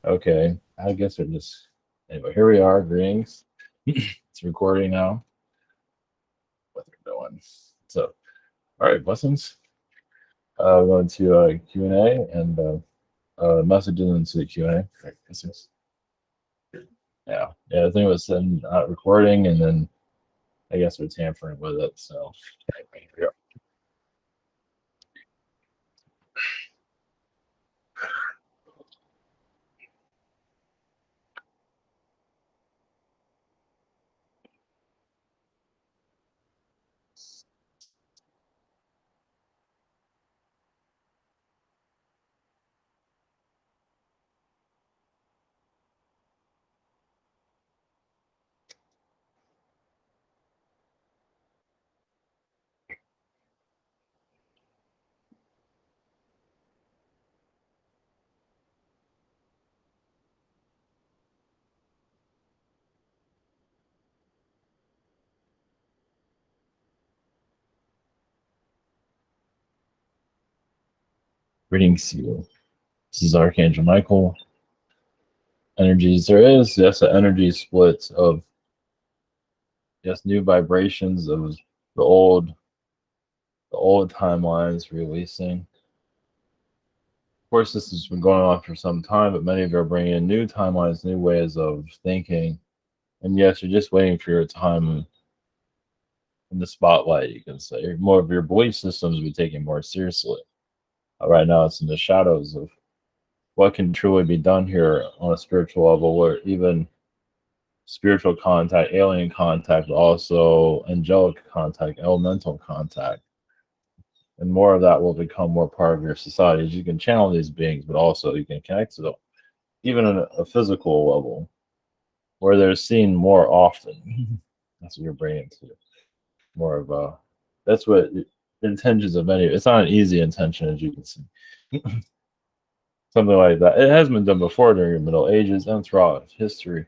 Okay, I guess we're just anyway. Here we are. Greetings. It's recording now. What they're doing. So, all right, blessings. We're going to Q and messages into the Q and A. Right, blessings. Yeah. I think it was recording, and then I guess we're tampering with it. So, anyway, here we are. Greetings to you. This is Archangel Michael. Energies. There is yes an energy split of yes new vibrations of the old the old timelines releasing. Of course, this has been going on for some time, but many of you are bringing in new timelines, new ways of thinking. And yes, you're just waiting for your time in the spotlight, you can say. More of your belief systems will be taken more seriously. Right now, it's in the shadows of what can truly be done here on a spiritual level, where even spiritual contact, alien contact, but also angelic contact, elemental contact. And more of that will become more part of your society as you can channel these beings, but also you can connect to them, even on a physical level, where they're seen more often. That's what you're bringing to more of a. That's what the intentions of many. It's not an easy intention, as you can see. Something like that. It has been done before during the Middle Ages and throughout history,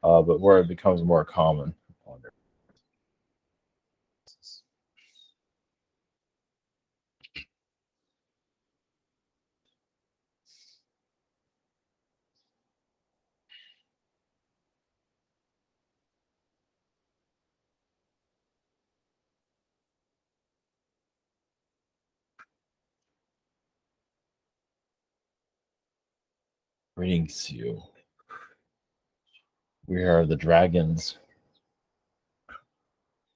but where it becomes more common. Greetings to you. We are the dragons. Of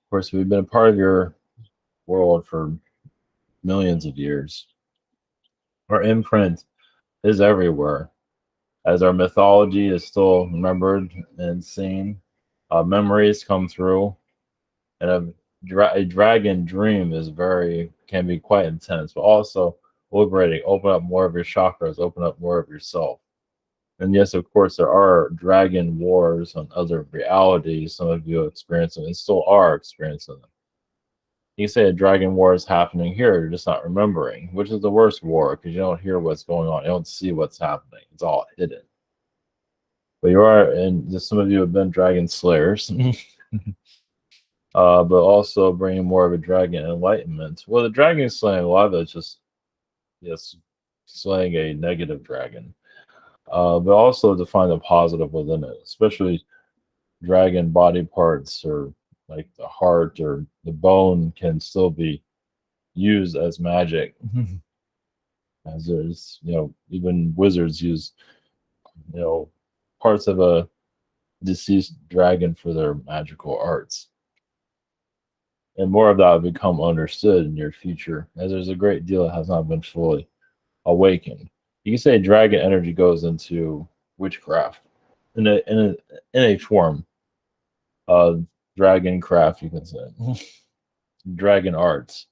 course, we've been a part of your world for millions of years. Our imprint is everywhere, as our mythology is still remembered and seen. Memories come through, and a dragon dream is very can be quite intense, but also liberating. Open up more of your chakras, open up more of yourself. And yes, of course, there are dragon wars on other realities. Some of you experience them and still are experiencing them. You say a dragon war is happening here, you're just not remembering, which is the worst war because you don't hear what's going on, you don't see what's happening. It's all hidden. But you are, and just some of you have been dragon slayers, but also bringing more of a dragon enlightenment. Well, the dragon slaying, a lot of it's just yes, slaying a negative dragon, but also to find the positive within it, especially dragon body parts or like the heart or the bone can still be used as magic. As there's, even wizards use, you know, parts of a deceased dragon for their magical arts. And more of that will become understood in your future, as there's a great deal that has not been fully awakened. You can say dragon energy goes into witchcraft in a form of dragon craft, you can say, dragon arts,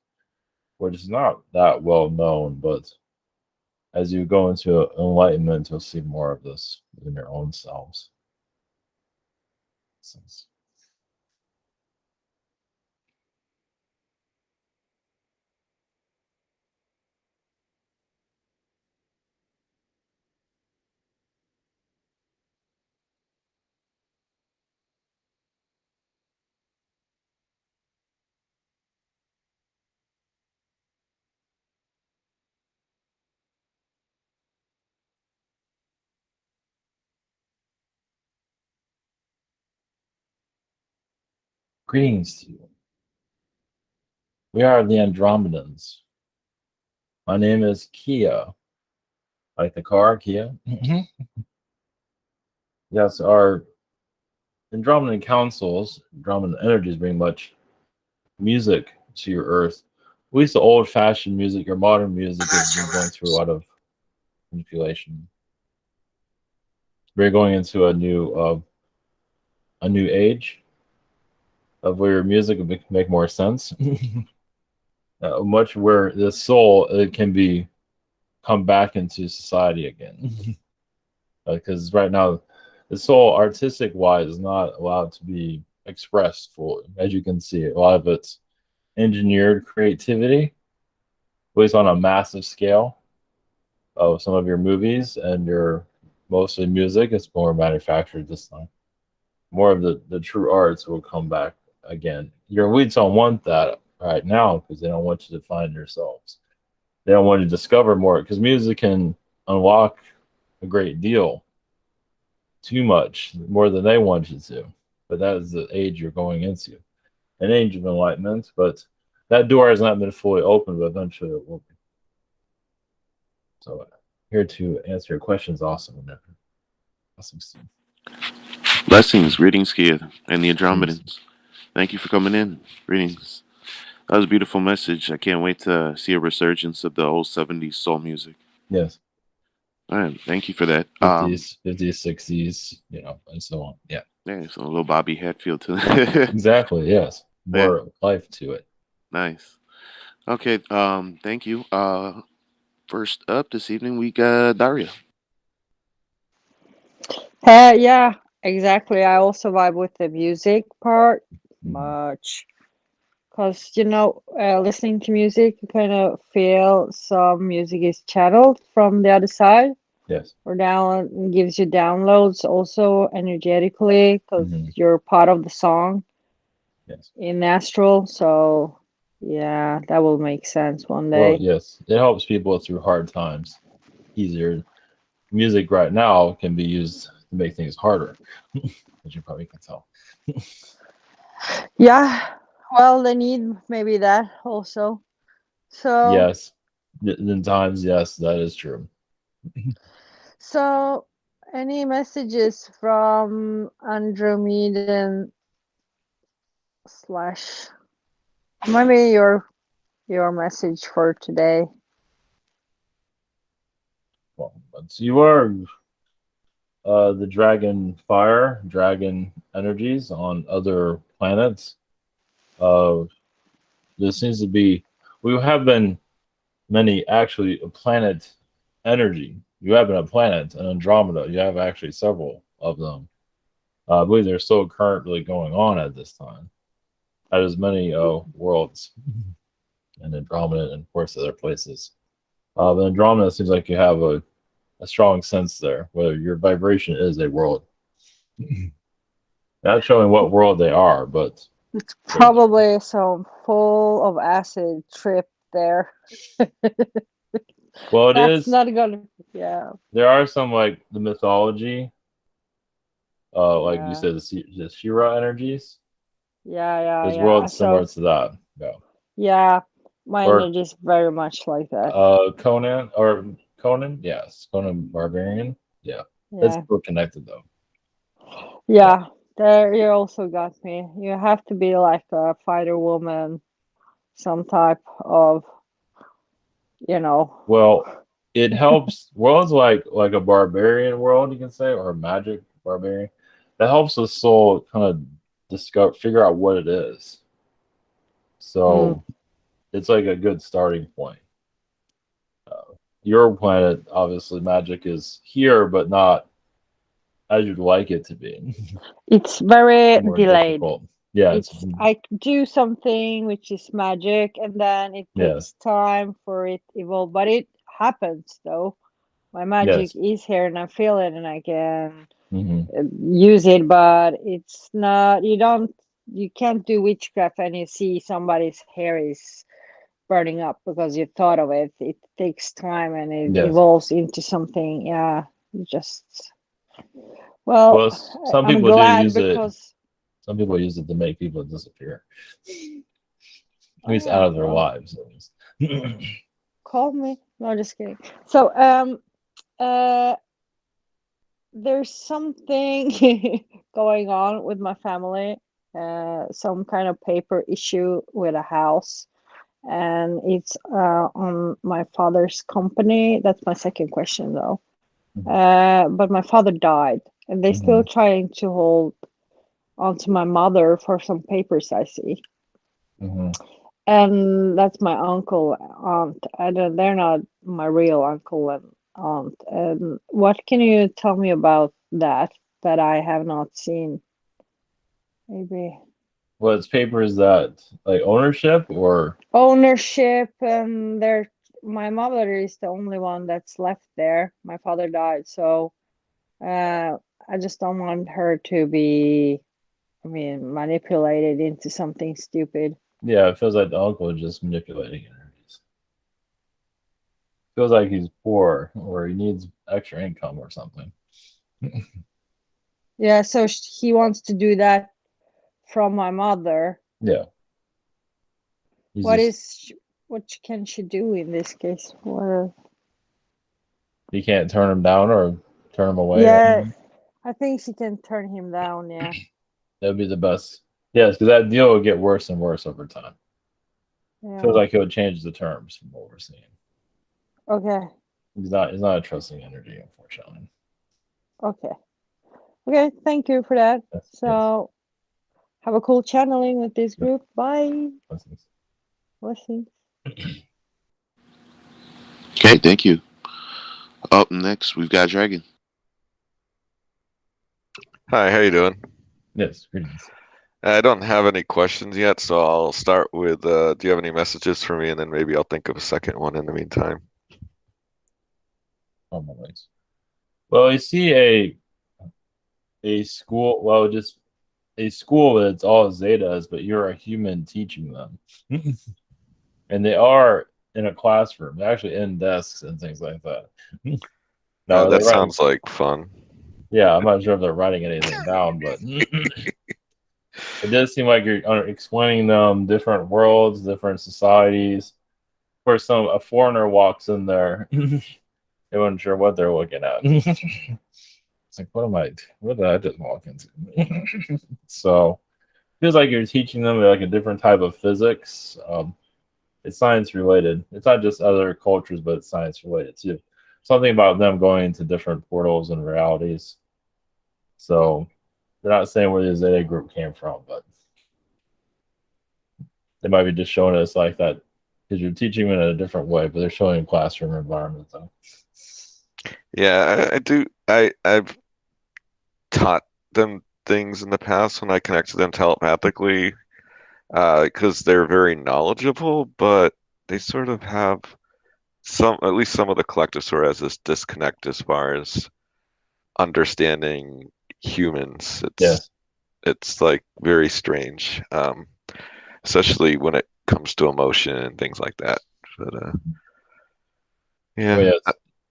which is not that well known, but as you go into enlightenment, you'll see more of this in your own selves. Greetings to you. We are the Andromedans. My name is Kia, like the car, Kia. Yes, our Andromedan councils, Andromedan energies bring much music to your Earth. At least the old-fashioned music, your modern music has been going through a lot of manipulation. We're going into a new age of where your music will make more sense. Much where the soul it can be come back into society again. Because right now, the soul, artistic wise, is not allowed to be expressed fully. As you can see, a lot of it's engineered creativity, at least on a massive scale. Of some of your movies and your mostly music, it's more manufactured this time. More of the true arts will come back again. Your elites don't want that right now because they don't want you to find yourselves. They don't want you to discover more because music can unlock a great deal, too much, more than they want you to. But that is the age you're going into, an age of enlightenment. But that door has not been fully opened, but eventually it will be. So here to answer your questions, awesome. Awesome, Steve. Blessings, greetings, Kia, and the Greetings. Andromedans. Thank you for coming in. Greetings. That was a beautiful message. I can't wait to see a resurgence of the old 70s soul music. Yes, All right, thank you for that. 50s, 50s, 60s, and so on. Yeah, Yeah, so a little Bobby Hatfield to it. exactly. Yes, Yeah, more life to it. nice. Okay, thank you. First up this evening, we got Daria. Yeah, exactly. I also vibe with the music part Mhm. much because listening to music, you kind of feel some music is channeled from the other side Yes. or down gives you downloads also energetically because Hmm. you're part of the song Yes. in astral. So yeah, that will make sense one Well, day. yes, it helps people through hard times easier. Music right now can be used to make things harder, as you probably can tell. Yeah, well, they need maybe that also. So. Yes, in times, yes, that is true. So, any messages from Andromedan slash maybe your message for today? Well, but you are the dragon fire, dragon energies on other planets. Uh, there seems to be, we have been many actually a planet energy. You have been a planet, an Andromeda. You have actually several of them. I believe they're still currently going on at this time. As many worlds and Andromeda and of course other places. But Andromeda seems like you have a strong sense there, whether your vibration is a world. Not showing what world they are, but It's there's probably some full of acid trip there. well, it That's is. not gonna. Yeah, There are some like the mythology, like you yeah, said, the Shira energies. There's yeah. worlds similar So to that. Yeah, yeah, my or energy is very much like that. Conan or Conan. Yes, Conan Barbarian. Yeah, it's Yeah, still connected though. Yeah. yeah. There, you also got me. You have to be like a fighter woman, some type of, you know. Well, it helps. Worlds like a barbarian world, you can say, or a magic barbarian. That helps the soul kind of figure out what it is. Mm. So it's like a good starting point. Your planet, obviously, magic is here, but not as you'd like it to be. It's very More delayed. difficult. Yeah, it's It's I do something which is magic, and then it yes, takes time for it evolve. But it happens though. My magic yes. is here, and I feel it, and I can Hmm. use it. But it's not. You can't do witchcraft, and you see somebody's hair is burning up because you thought of it. It takes time, and it Yes. evolves into something. Yeah, just well, Well, some I'm people do glad use it. because. Some people use it to make people disappear. At least Oh, out of their well, lives. At least. call me. No, just kidding. So, there's something going on with my family. Some kind of paper issue with a house, and it's on my father's company. That's my second question, though. But my father died, and they're still trying to hold onto my mother for some papers I see. And that's my uncle, aunt, and they're not my real uncle and aunt. And what can you tell me about that I have not seen? Maybe Well, it's papers that like ownership or ownership, and my mother is the only one that's left there. My father died, so I just don't want her to be, I mean, manipulated into something stupid. yeah, it feels like the uncle is just manipulating energies. Feels like he's poor or he needs extra income or something. Yeah, so he wants to do that from my mother. Yeah. What can she do in this case? You can't turn him down or turn him away. Yeah, I think she can turn him down. Yeah, that'd be the best. Yes, because that deal will get worse and worse over time. yeah. Feels like it would change the terms from what we're seeing. Okay. He's not a trusting energy, unfortunately. Okay. Thank you for that. Yes, So, have a cool channeling with this group. Bye. Blessings. Blessings. Okay, thank you. Up next, we've got Dragon. Hi, how you doing? Yes, greetings. I don't have any questions yet, so I'll start with, do you have any messages for me? And then maybe I'll think of a second one in the meantime. Oh my legs. Well, you see a school, well, just a school that's all Zetas, but you're a human teaching them. And they are in a classroom, they're actually in desks and things like that. No, That sounds like fun. Yeah, I'm not sure if they're writing anything down, but it does seem like you're explaining them different worlds, different societies. Of course, a foreigner walks in there, they weren't sure what they're looking at. It's like, what did I just walk into? So feels like you're teaching them like a different type of physics. It's science related. It's not just other cultures, but it's science related too. Something about them going into different portals and realities. So they're not saying where the Zeta group came from, but they might be just showing us like that because you're teaching them in a different way, but they're showing classroom environment. So. Yeah, I do. I've taught them things in the past when I connect to them telepathically, because they're very knowledgeable, but they sort of have at least some of the collective sort of has this disconnect as far as understanding humans. It's like very strange, especially when it comes to emotion and things like that. But yeah. Oh, yes.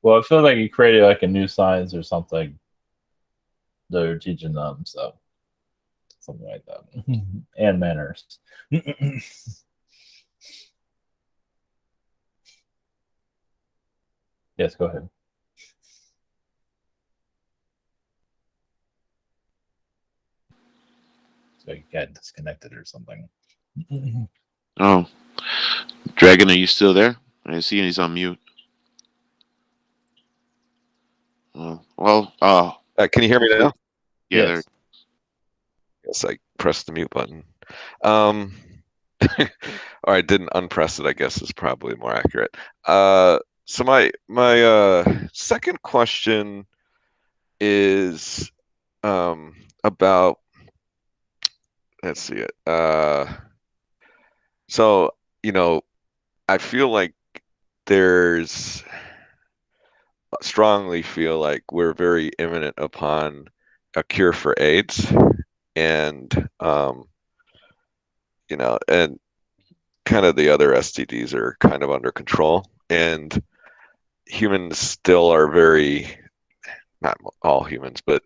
Well, it feels like you created like a new science or something that you're teaching them, so something like that, and manners. Yes, go ahead. So you got disconnected or something. Oh, Dragon, are you still there? I see he's on mute. Well, Can you hear me now? Yeah, yes. there. Yes, I pressed the mute button. Or I didn't unpress it, I guess is probably more accurate. So my second question is about, let's see it. So, I feel like strongly feel like we're very imminent upon a cure for AIDS, and and kind of the other STDs are kind of under control, and humans still are not all humans, but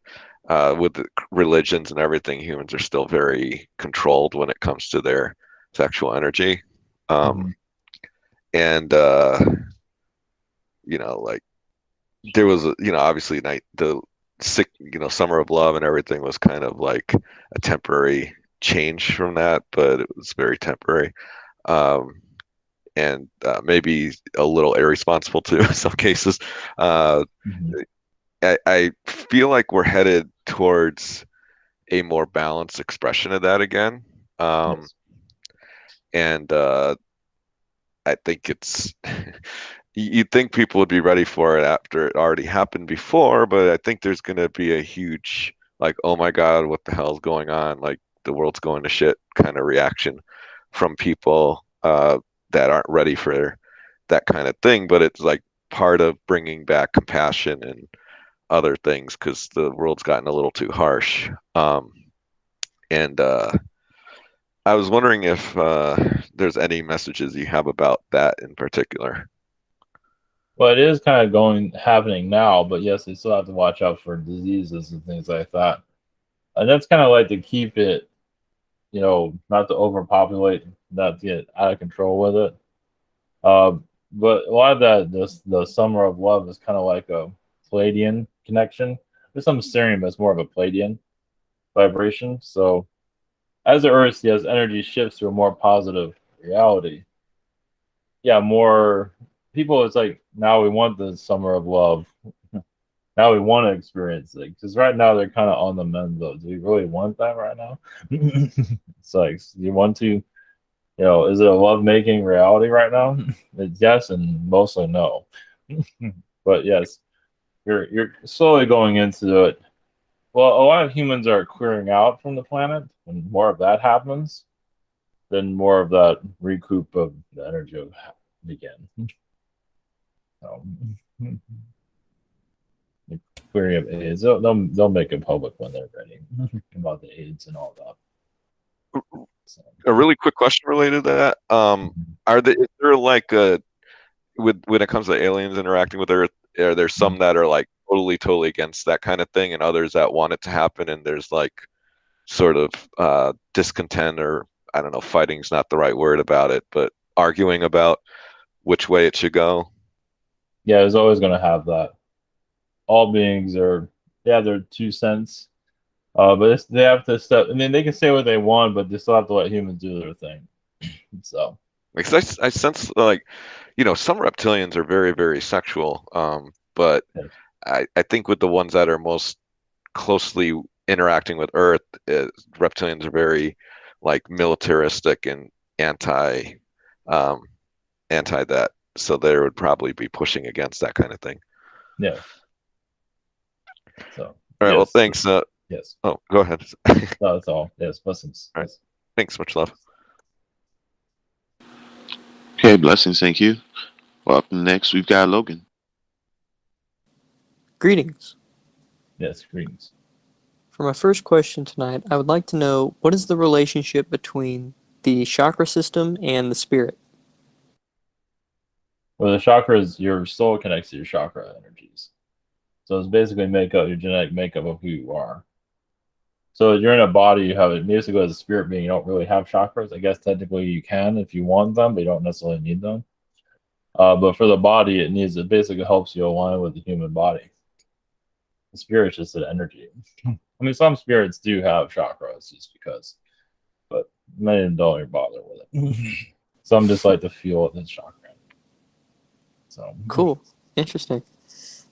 with the religions and everything, humans are still very controlled when it comes to their sexual energy. Mhm. And like there was obviously the summer of love and everything was kind of like a temporary change from that, but it was very temporary. And maybe a little irresponsible too in some cases. Mhm. I feel like we're headed towards a more balanced expression of that again. Yes. And I think it's you'd think people would be ready for it after it already happened before, but I think there's going to be a huge, like, oh my God, what the hell's going on? Like, the world's going to shit kind of reaction from people that aren't ready for that kind of thing. But it's like part of bringing back compassion and other things because the world's gotten a little too harsh. And I was wondering if there's any messages you have about that in particular. Well, it is kind of happening now, but yes, they still have to watch out for diseases and things like that. And that's kind of like to keep it, not to overpopulate, not to get out of control with it. Uh, but a lot of the summer of love is kind of like a Palladian connection. There's some Sirian, but it's more of a Palladian vibration. So as the Earth, yes, energy shifts to a more positive reality. Yeah, more people. It's like now we want the summer of love. Now we want to experience it because right now they're kind of on the mend. Though, do we really want that right now? It's like, do you want to? Is it a love-making reality right now? It's yes and mostly no. But yes, you're slowly going into it. Well, a lot of humans are clearing out from the planet. When more of that happens, then more of that recoup of the energy will begin. So, the clearing of AIDS, they'll make it public when they're ready about the AIDS and all that. So, A really quick question related to that. Is there like when it comes to aliens interacting with Earth, are there some that are like totally against that kind of thing and others that want it to happen and there's like sort of discontent or I don't know, fighting's not the right word about it, but arguing about which way it should go? yeah, there's always going to have that. All beings they have their 2 cents. But they have to step. I mean, they can say what they want, but they still have to let humans do their thing. So, Because I sense like, some reptilians are very sexual, but yes. I think with the ones that are most closely interacting with Earth, reptilians are very like militaristic and um, anti that. So they would probably be pushing against that kind of thing. Yes. So, All right. Well, yes. thanks. Yes. Oh, go ahead. No, that's all. Yes. Blessings. All right. Yes. Thanks. Much love. Okay, blessings. Thank you. Well, up next, we've got Logan. Greetings. Yes. Greetings. For my first question tonight, I would like to know what is the relationship between the chakra system and the spirit? Well, the chakras, your soul connects to your chakra energies. So it's basically your genetic makeup of who you are. So you're in a body, you have it basically as a spirit being, you don't really have chakras. I guess technically you can if you want them, but you don't necessarily need them. But for the body, it basically helps you align with the human body. The spirit's just an energy. I mean, some spirits do have chakras just because, but many don't even bother with it. Some just like to feel it in chakra. So Cool. Interesting.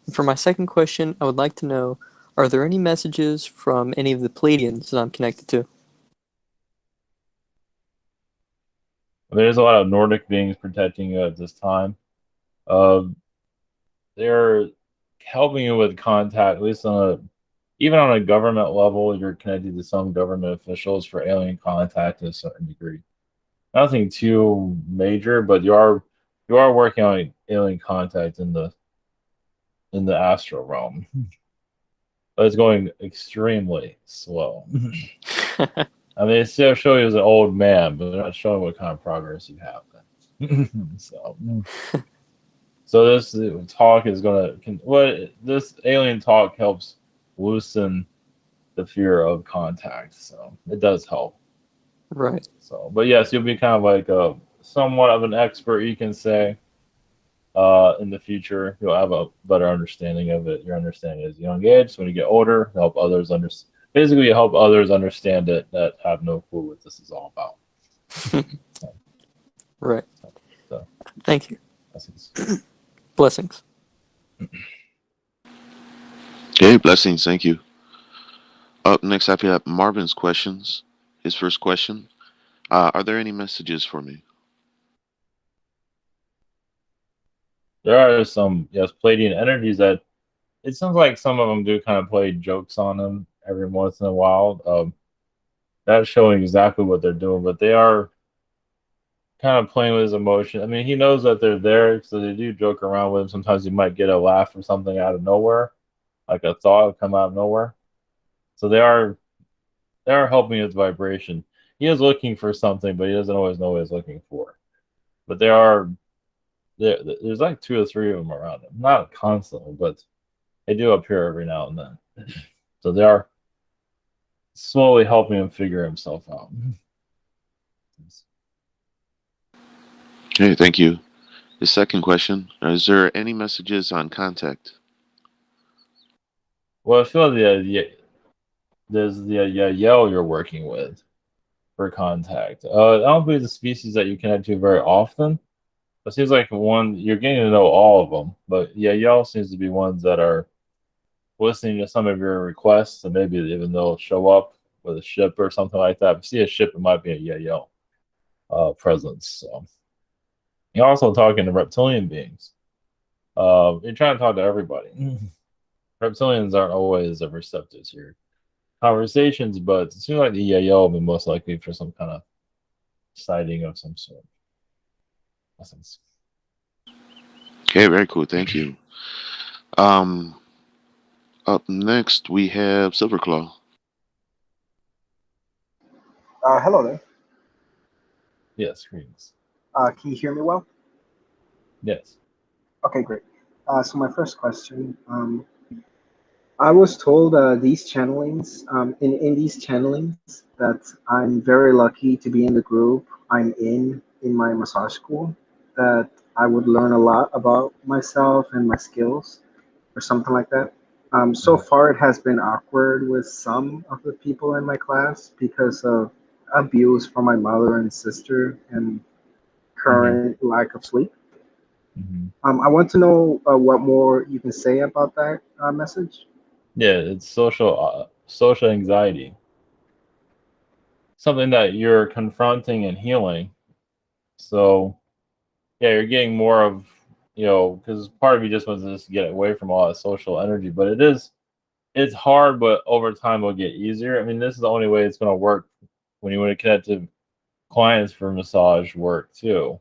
And for my second question, I would like to know, are there any messages from any of the Pleiadians that I'm connected to? there's a lot of Nordic beings protecting you at this time. They're helping you with contact, at least even on a government level. You're connected to some government officials for alien contact to a certain degree. Nothing too major, but you are working on alien contact in the astral realm. But it's going extremely slow. I mean, it's still showing you as an old man, but they're not showing what kind of progress you have. So this talk is this alien talk helps loosen the fear of contact. So it does help. Right. So, but yes, you'll be kind of like a somewhat of an expert, you can say. In the future, you'll have a better understanding of it. Your understanding as a young age. So when you get older, help others understand. Basically, you help others understand it that have no clue what this is all about. Right. So, Thank you. blessings. Blessings. Okay, blessings. Thank you. Up next, I have Marvin's questions. His first question: are there any messages for me? There are some yes Palladian energies that it sounds like some of them do kind of play jokes on them every once in a while. That's showing exactly what they're doing, but they are kind of playing with his emotion. I mean, he knows that they're there, so they do joke around with him. Sometimes you might get a laugh or something out of nowhere, like a thought will come out of nowhere. So they are helping his vibration. He is looking for something, but he doesn't always know what he's looking for. But there's like two or three of them around him, not constantly, but they do appear every now and then. So they are slowly helping him figure himself out. Okay, thank you. His second question: is there any messages on contact? Well, I feel there's the yell you're working with for contact. I don't believe the species that you connect to very often. It seems like one you're getting to know all of them, but yeah, y'all seems to be ones that are listening to some of your requests, and maybe even they'll show up with a ship or something like that. If you see a ship, it might be a Yael presence. So you're also talking to reptilian beings. You're trying to talk to everybody. Reptilians aren't always receptive to your conversations, but it seems like the Yael will be most likely for some kind of sighting of some sort. Essence. Okay, very cool. Thank you. Um, Up next we have Silverclaw. Hello there. Yes, greetings. Can you hear me well? Yes. Okay, great. So my first question, I was told these channelings, in these channelings, that I'm very lucky to be in the group I'm in my massage school, that I would learn a lot about myself and my skills or something like that. So far, it has been awkward with some of the people in my class because of abuse from my mother and sister and current lack of sleep. Mm-hmm. I want to know what more you can say about that message. Yeah, it's social anxiety. Something that you're confronting and healing. So yeah, you're getting more of because part of you just wants to just get away from all that social energy, but it's hard, but over time it'll get easier. I mean, this is the only way it's going to work when you want to connect to clients for massage work too.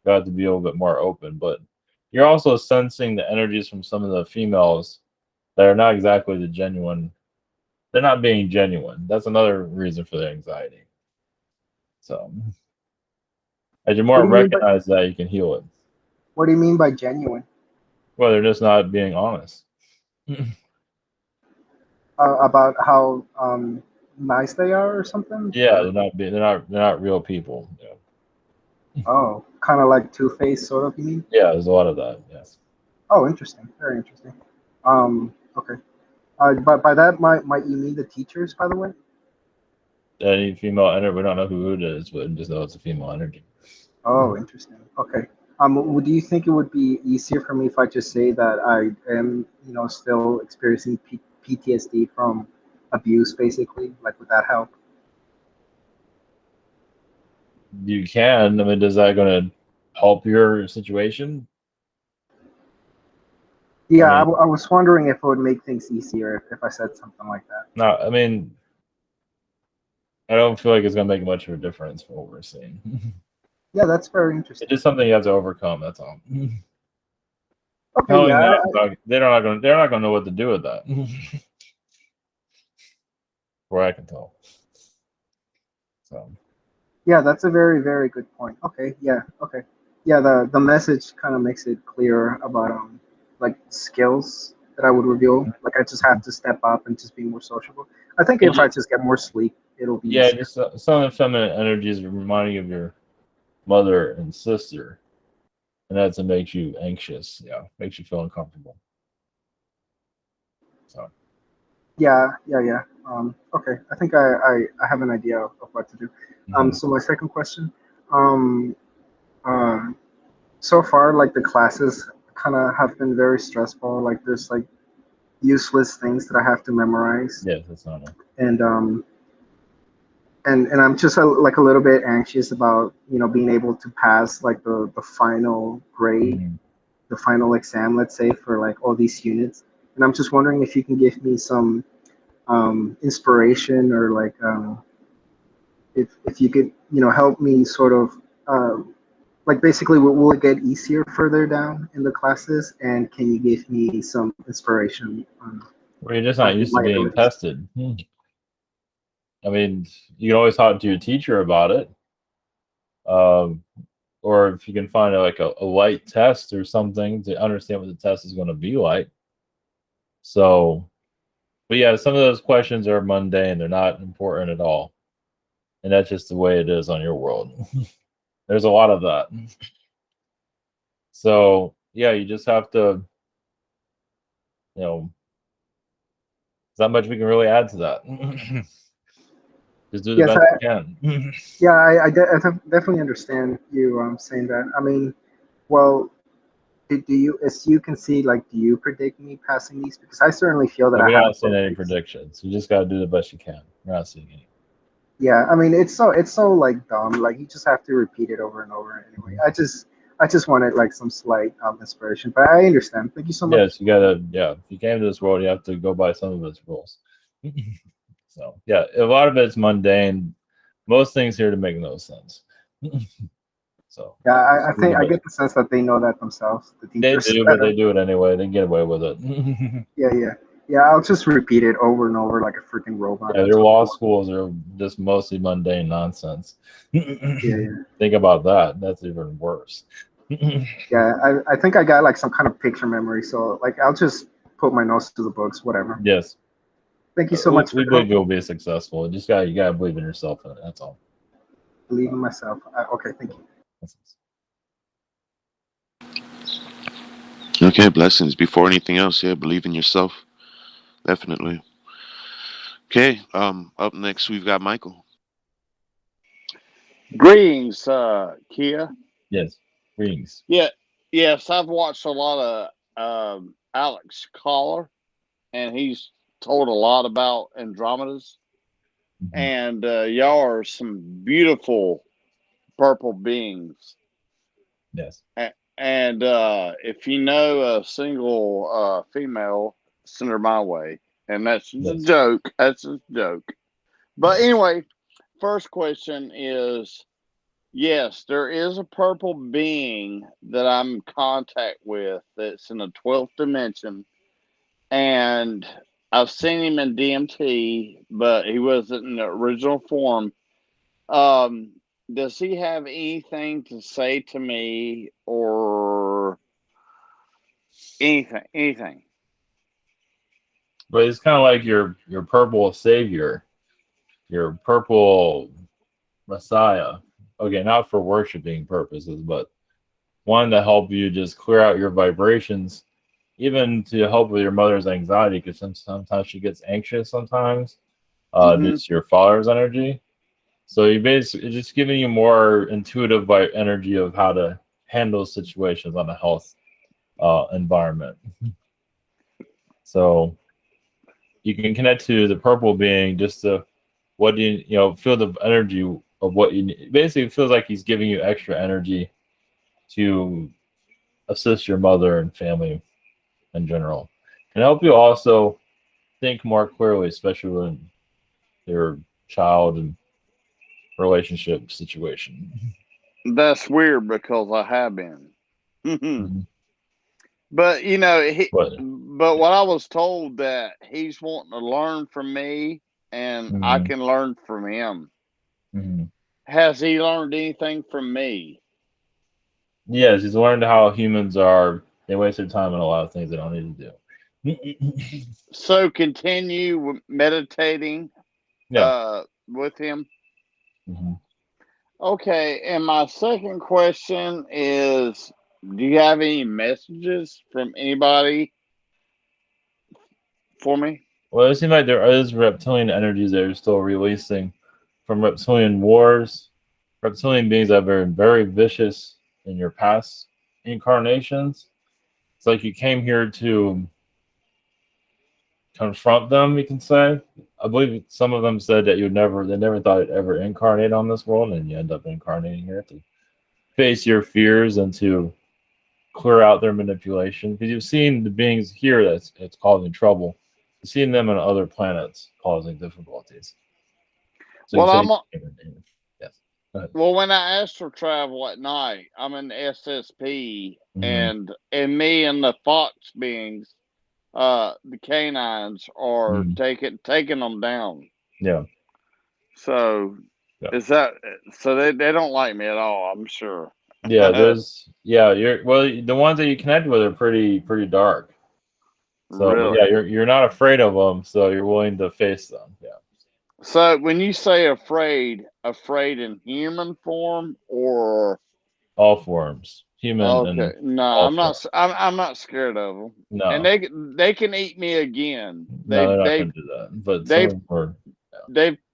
You have to be a little bit more open, but you're also sensing the energies from some of the females that are not exactly the genuine. They're not being genuine. That's another reason for the anxiety. So as you What more do you mean by recognize that, you can heal it. what do you mean by genuine? Well, they're just not being honest. About how nice they are or something? Yeah, Or, they're not real people. Yeah. oh, kind of like Two Face, sort of. You mean? Yeah, there's a lot of that. Yes. Oh, interesting. Very interesting. Okay. But by that, might you mean the teachers, by the way? Any female energy, we don't know who it is, but we just know it's a female energy. Oh, interesting. Okay. Do you think it would be easier for me if I just say that I am, still experiencing PTSD from abuse, basically? Like, would that help? You can. I mean, is that going to help your situation? I Yeah, mean, I was wondering if it would make things easier if I said something like that. no. I mean, I don't feel like it's going to make much of a difference from what we're seeing. Yeah, that's very It's interesting. just something you have to overcome. That's all. Okay, Telling yeah, that they're not going to know what to do with that. Where I can tell. So yeah, that's a very, very good point. Okay, yeah, okay. Yeah, the message kind of makes it clear about like skills that I would reveal? Like I just have to step up and just be more sociable. I think if I just get more sleep, it'll be Yeah, easier. just some of the feminine energies reminding you of your mother and sister, and that's what makes you anxious. Yeah, makes you feel uncomfortable. So Yeah. Okay. I think I have an idea of what to do. So my second question, um, uh, so far, like the classes kind of have been very stressful. Like there's like useless things that I have to memorize, yes, that's not a and and I'm just like a little bit anxious about being able to pass like the final grade, the final exam, let's say, for like all these units. And I'm just wondering if you can give me some inspiration, or like if you could help me sort of like basically will it get easier further down in the classes, and can you give me some inspiration Well, you're just on not used to my being abilities? tested. I mean, you can always talk to your teacher about it. Or if you can find like a light test or something to understand what the test is going to be like. So, but yeah, some of those questions are mundane. They're not important at all. And that's just the way it is on your world. There's a lot of that. So, yeah, you just have to, there's not much we can really add to that. Just do the Yes, best you can. yeah, definitely understand you saying that. I mean, well, do you, as you can see, like, do you predict me passing these? Because I certainly feel that No, I we're have not seeing what it any takes. predictions. You just got to do the best you can. We're not seeing any. Yeah, I mean, it's so like dumb. Like you just have to repeat it over and over. Anyway, I just wanted like some slight inspiration, but I understand. Thank you so much. Yes, you gotta. Yeah, if you came to this world, you have to go by some of its rules. So yeah, a lot of it's mundane. Most things here to make no sense. So Yeah, yeah, I just do the think I best. get the sense that they know that themselves, the They teachers. do, but they do it anyway. They get away with it. Yeah. I'll just repeat it over and over like a freaking robot Yeah, their until law people. schools are just mostly mundane nonsense. Yeah. Think about that. That's even worse. Yeah, I think I got like some kind of picture memory, so like I'll just put my nose to the books, whatever. Yes, Thank you so we, much for we your believe help. you'll be successful. You gotta believe in yourself. That's all. Believe in myself. Okay, thank you. Okay, blessings. Before anything else, yeah, believe in yourself. Definitely. Okay, up next we've got Michael. Greetings, Kia. Yes, rings. Yeah, yes, I've watched a lot of Alex Collar, and he's told a lot about Andromedas. Mhm. And y'all are some beautiful purple beings. Yes. And if you know a single female, send her my way. And that's just a Yes. joke. That's just a joke. But anyway, first question is, yes, there is a purple being that I'm in contact with that's in the 12th dimension. And I've seen him in DMT, but he wasn't in the original form. Um, does he have anything to say to me or anything? Anything? But it's kind of like your purple savior, your purple messiah. Okay, not for worshiping purposes, but one to help you just clear out your vibrations, even to help with your mother's anxiety, because sometimes she gets anxious sometimes, due Mm-hmm. to your father's energy. So you basically it's just giving you more intuitive energy of how to handle situations on a health environment. So you can connect to the purple being just to what do feel the energy of what you need. Basically, it feels like he's giving you extra energy to assist your mother and family in general, and help you also think more clearly, especially when your child and relationship situation. That's weird because I have been. Mhm. But But but what I was told that he's wanting to learn from me, and I mhm, can learn from him. mhm. Has he learned anything from me? Yes, he's learned how humans are. They waste their time on a lot of things they don't need to do. So continue meditating Yeah. with him. Mhm. Okay, and my second question is, do you have any messages from anybody for me? Well, it seems like there is reptilian energies that are still releasing from reptilian wars. Reptilian beings that have been very vicious in your past incarnations. It's like you came here to confront them, you can say. I believe some of them said that they never thought it'd ever incarnate on this world, and you end up incarnating here to face your fears and to clear out their manipulation. Because you've seen the beings here that's causing trouble. You've seen them on other planets causing difficulties. So you Well, say, I'm yes. Go ahead. well when I astral travel at night, I'm in SSP, Mhm. and me and the fox beings, the canines are Mhm. taking them down. Yeah. So Yeah. is that so? They don't like me at all, I'm sure. Yeah. You're well. The ones that you connect with are pretty dark. So, but yeah, Really? you're not afraid of them, so you're willing to face them. Yeah. So when you say afraid in human form or All forms, human okay? and No, all I'm not. forms. I'm not scared of them, and No, they can eat me again. no, they're not going to do that. But some of They've them are.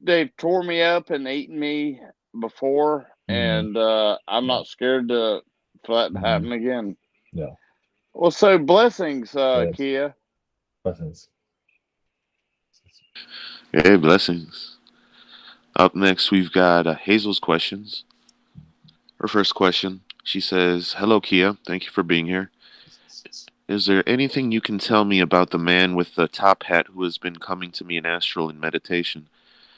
they've tore me up and eaten me before, Yeah. and I'm Yeah. not scared for that to Mhm. happen again. Yeah. Well, so blessings, Yes. Kia. Blessings. Hey, blessings. Up next, we've got Hazel's questions. Her first question, she says, "Hello, Kia. Thank you for being here. Is there anything you can tell me about the man with the top hat who has been coming to me in astral in meditation?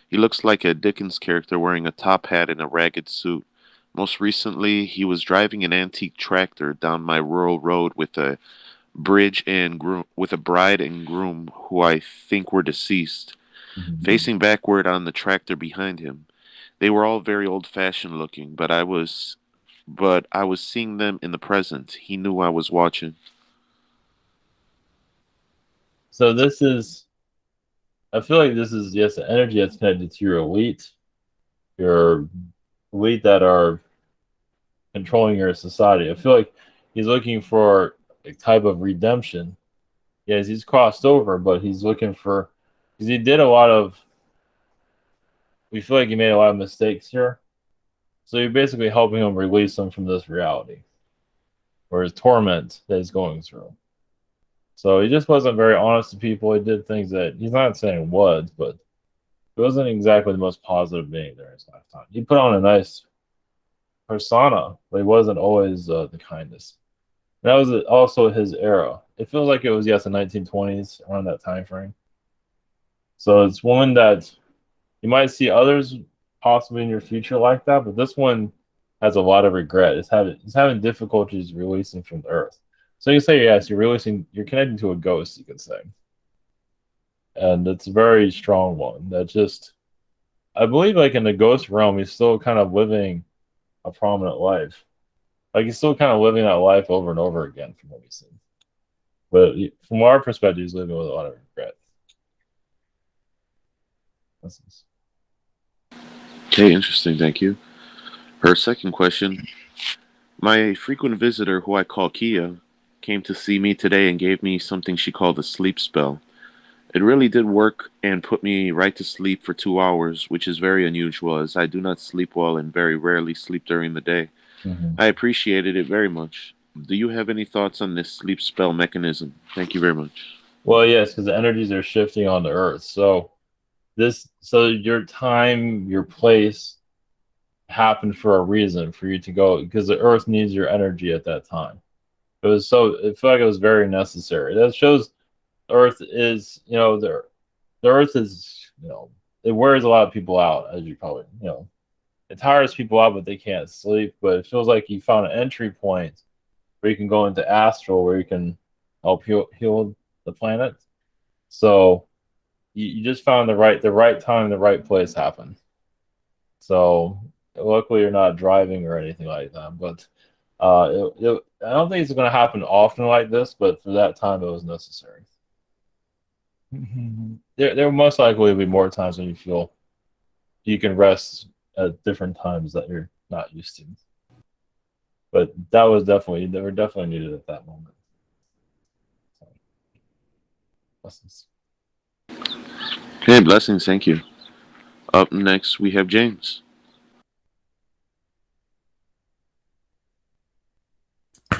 He looks like a Dickens character wearing a top hat and a ragged suit. Most recently, he was driving an antique tractor down my rural road with a bride and groom who I think were deceased, Mhm. facing backward on the tractor behind him. They were all very old-fashioned looking, but I was seeing them in the present. He knew I was watching." So this is. I feel like this is yes, the energy that's connected to your elite that are controlling your society. I feel like he's looking for a type of redemption. Yes, he's crossed over, but he's looking for because he did a lot of. We feel like he made a lot of mistakes here, so you're basically helping him release him from this reality or his torment that he's going through. So he just wasn't very honest to people. He did things that he's not saying was, but he wasn't exactly the most positive being during his lifetime. He put on a nice persona, but he wasn't always the kindest. And that was also his era. It feels like it was yes, the 1920s around that time frame. So it's one that you might see others possibly in your future like that, but this one has a lot of regret. It's having difficulties releasing from the earth. So you say yes, you're connecting to a ghost, you could say, and it's a very strong one. That just I believe like in the ghost realm, he's still kind of living a prominent life. Like he's still kind of living that life over and over again from what we see. But from our perspective, he's living with a lot of regret. Okay, interesting. Thank you. Her second question, my frequent visitor, who I call Kia, came to see me today and gave me something she called a sleep spell. It really did work and put me right to sleep for 2 hours, which is very unusual as I do not sleep well and very rarely sleep during the day. Mm-hmm. I appreciated it very much. Do you have any thoughts on this sleep spell mechanism? Thank you very much. Well, yes, because the energies are shifting on the earth. So your time, your place happened for a reason for you to go because the earth needs your energy at that time. It felt like it was very necessary. That shows earth is, the earth is, it wears a lot of people out, as you probably, it tires people out, but they can't sleep. But it feels like you found an entry point where you can go into astral, where you can help heal the planet. So you just found the right time, the right place happen. So luckily you're not driving or anything like that. But I don't think it's going to happen often like this. But for that time, it was necessary. There will most likely be more times when you feel you can rest at different times that you're not used to. But they were definitely needed at that moment. So, blessings. Okay, blessings. Thank you. Up next, we have James.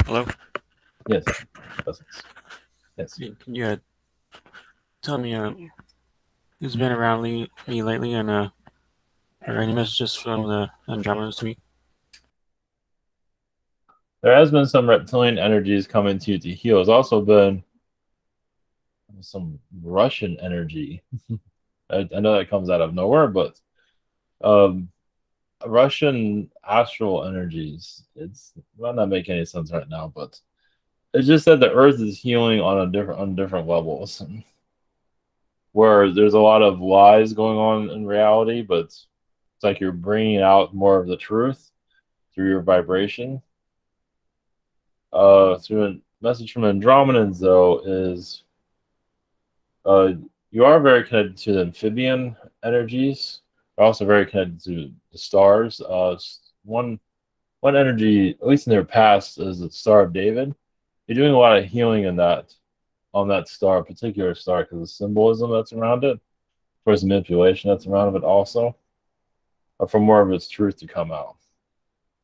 Hello? Yes, blessings. Yes. Can you tell me who's been around me lately and are any messages from the Andromedas to me? There has been some reptilian energies coming to you to heal. There's also been some Russian energy. I know that comes out of nowhere, but um, Russian astral energies. It's might not make any sense right now, but it's just that the Earth is healing on different levels, where there's a lot of lies going on in reality, but it's like you're bringing out more of the truth through your vibration. Through a message from Andromedans, though, is uh, you are very connected to the amphibian energies. You're also very connected to the stars. One energy, at least in their past, is the Star of David. You're doing a lot of healing in that on that star, particular star, because the symbolism that's around it, for its manipulation that's around it, also, for more of its truth to come out.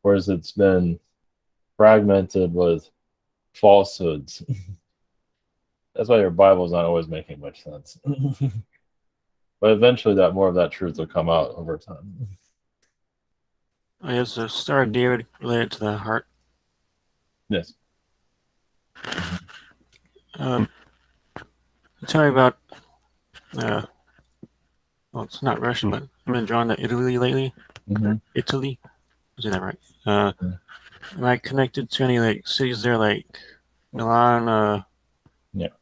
Whereas it's been fragmented with falsehoods. That's why your Bible's not always making much sense. But eventually, that more of that truth will come out over time. Is the Star of David related to the heart? Yes. Tell me about, well, it's not Russian, but I've been drawn to Italy lately. Mm-hmm. Italy? Is that right? Am I connected to any like cities there, like Milan,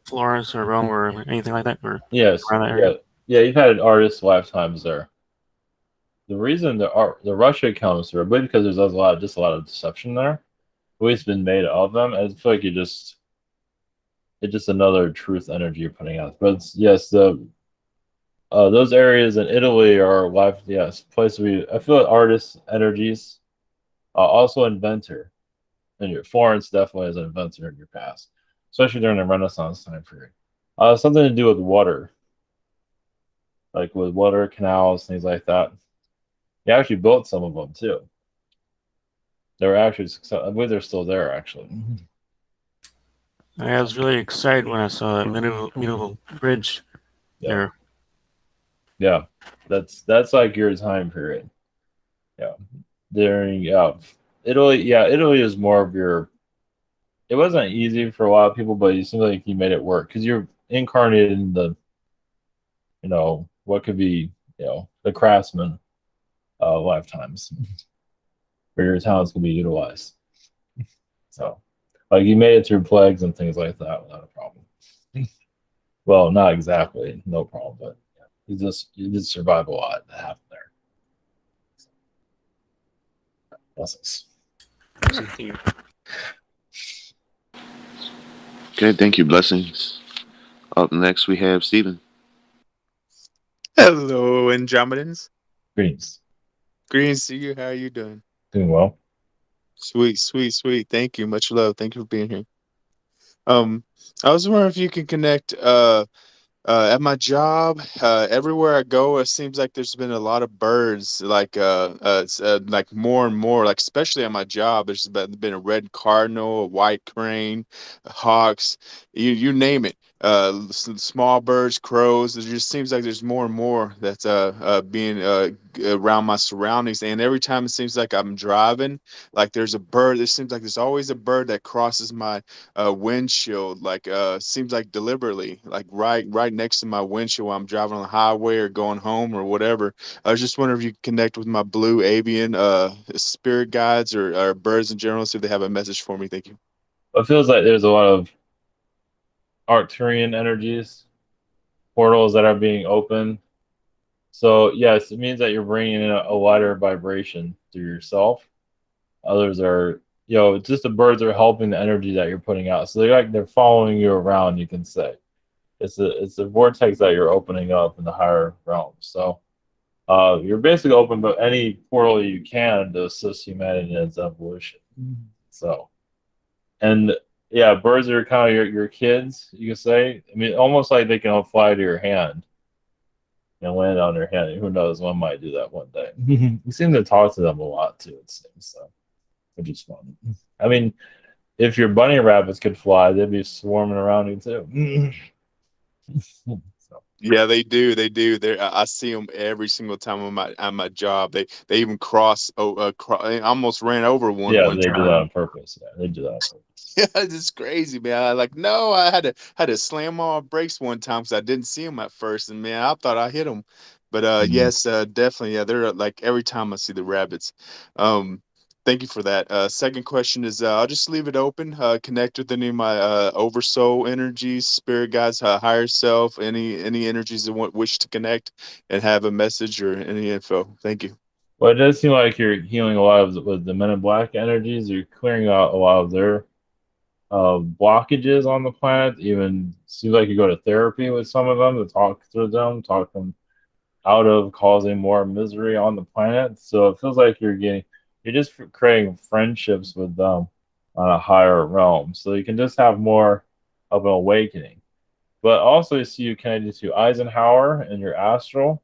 Florence, or Rome, or anything like that? Or yes. around that area? Yeah, you've had artist lifetimes there. The reason the Russia comes through, I believe, because there's a lot of deception there. Always been made of them. I feel like it's just another truth energy you're putting out. But yes, those areas in Italy are life. Yes, place I feel like artist energies. Also inventor, and your Florence definitely is an inventor in your past, especially during the Renaissance time period. Something to do with water, like with water canals, things like that. He actually built some of them too. They were actually successful. I believe they're still there, actually. I was really excited when I saw that medieval bridge there. Yeah, that's like your time period. Yeah, during Italy. Yeah, Italy is more of your. It wasn't easy for a lot of people, but it seems like you made it work because you're incarnated in the, what could be, the craftsman lifetimes where your talents can be utilized. So, like, you made it through plagues and things like that without a problem. Well, not exactly, no problem, but you did survive a lot that happened there. Blessings. Thank you. Okay, thank you. Blessings. Up next, we have Stephen. Hello, Andromedans. Greetings. Greetings to you. How are you doing? Doing well. Sweet, sweet, sweet. Thank you. Much love. Thank you for being here. I was wondering if you can connect at my job, everywhere I go, it seems like there's been a lot of birds, like more and more, like especially at my job. There's been a red cardinal, a white crane, hawks, you name it. Small birds, crows. It just seems like there's more and more that's being around my surroundings. And every time it seems like I'm driving, like there's a bird. It seems like there's always a bird that crosses my windshield, like seems like deliberately, like right next to my windshield while I'm driving on the highway or going home or whatever. I was just wondering if you could connect with my blue avian spirit guides or birds in general, see if they have a message for me. Thank you. It feels like there's a lot of Arcturian energies, portals that are being opened. So yes, it means that you're bringing in a lighter vibration through yourself. Others are, just the birds are helping the energy that you're putting out. So they're following you around, you can say. it's a vortex that you're opening up in the higher realms. So you're basically open to any portal you can to assist humanity in its evolution. So, and yeah, birds are kind of your kids, you could say. I mean, almost like they can fly to your hand and land on your hand. Who knows? One might do that one day. You seem to talk to them a lot too, it seems. So, which is fun. I mean, if your bunny rabbits could fly, they'd be swarming around you too. So. Yeah, they do. They do. I see them every single time on my job. They even I almost ran over one Yeah, one they do that time. on purpose. Yeah, they do that on purpose. Yeah, it's crazy, man. I like no, I had to slam on my brakes one time because I didn't see them at first, and man, I thought I hit them. But yes, definitely, yeah. They're like every time I see the rabbits. Um, Thank you for that. Second question is, I'll just leave it open. Connect with any of my oversoul energies, spirit guides, higher self, any energies that wish to connect and have a message or any info. Thank you. Well, it does seem like you're healing a lot of with the Men in Black energies. You're clearing out a lot of their blockages on the planet. Even seems like you go to therapy with some of them to talk to them, talk them out of causing more misery on the planet. So it feels like you're just creating friendships with them on a higher realm. So you can just have more of an awakening. But also, you see you connected to Eisenhower in your astral.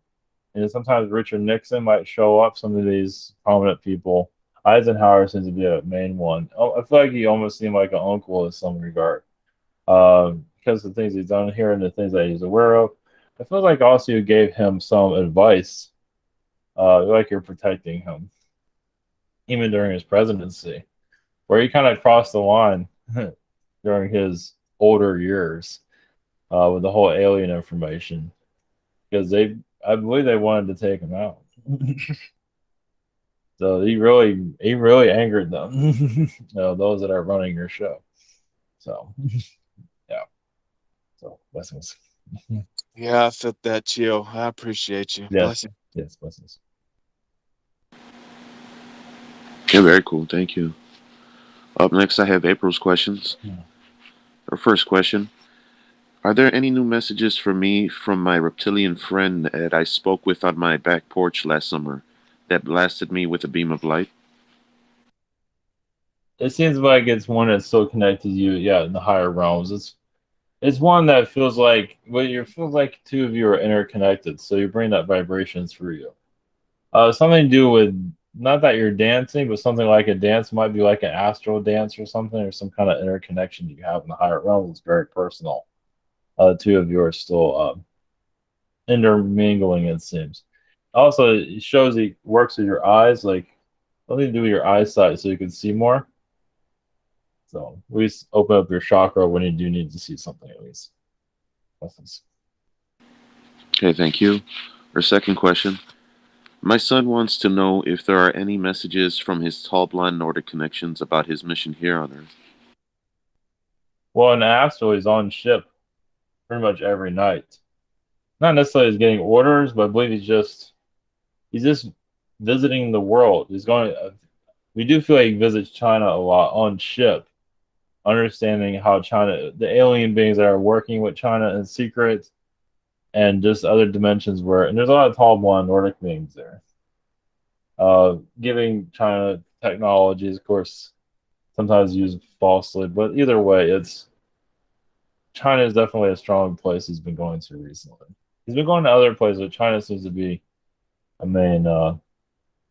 And sometimes Richard Nixon might show up, some of these prominent people. Eisenhower seems to be a main one. Oh, I feel like he almost seemed like an uncle in some regard because of the things he's done here and the things that he's aware of. I feel like also you gave him some advice, like you're protecting him, even during his presidency, where he kind of crossed the line during his older years with the whole alien information, because I believe they wanted to take him out. So he really angered them, those that are running your show. So yeah, so blessings. Yeah, I felt that chill. I appreciate you. Yes, Blessing. yes, blessings. Yeah, very cool. Thank you. Up next, I have April's questions. Her first question: are there any new messages for me from my reptilian friend that I spoke with on my back porch last summer that blasted me with a beam of light? It seems like it's one that's so connected to you, yeah, in the higher realms. It's one that feels like you feels like two of you are interconnected, so you bring that vibration through you. Something to do with not that you're dancing, but something like a dance might be like an astral dance or something, or some kind of interconnection you have in the higher realms. It's very personal. The two of you are still intermingling, it seems. Also, it shows it works with your eyes, like something to do with your eyesight, so you can see more. So at least open up your chakra when you do need to see something, at least. Blessings. Okay, thank you. Her second question: my son wants to know if there are any messages from his tall blonde Nordic connections about his mission here on Earth. Well, an astral is on ship pretty much every night. Not necessarily he's getting orders, but I believe he's just visiting the world. He's going. We do feel like he visits China a lot on ship, understanding how China, the alien beings that are working with China in secret, and just other dimensions where, and there's a lot of tall blonde Nordic beings there. Giving China technologies, of course, sometimes used falsely, but either way, China is definitely a strong place he's been going to recently. He's been going to other places, but China seems to be a main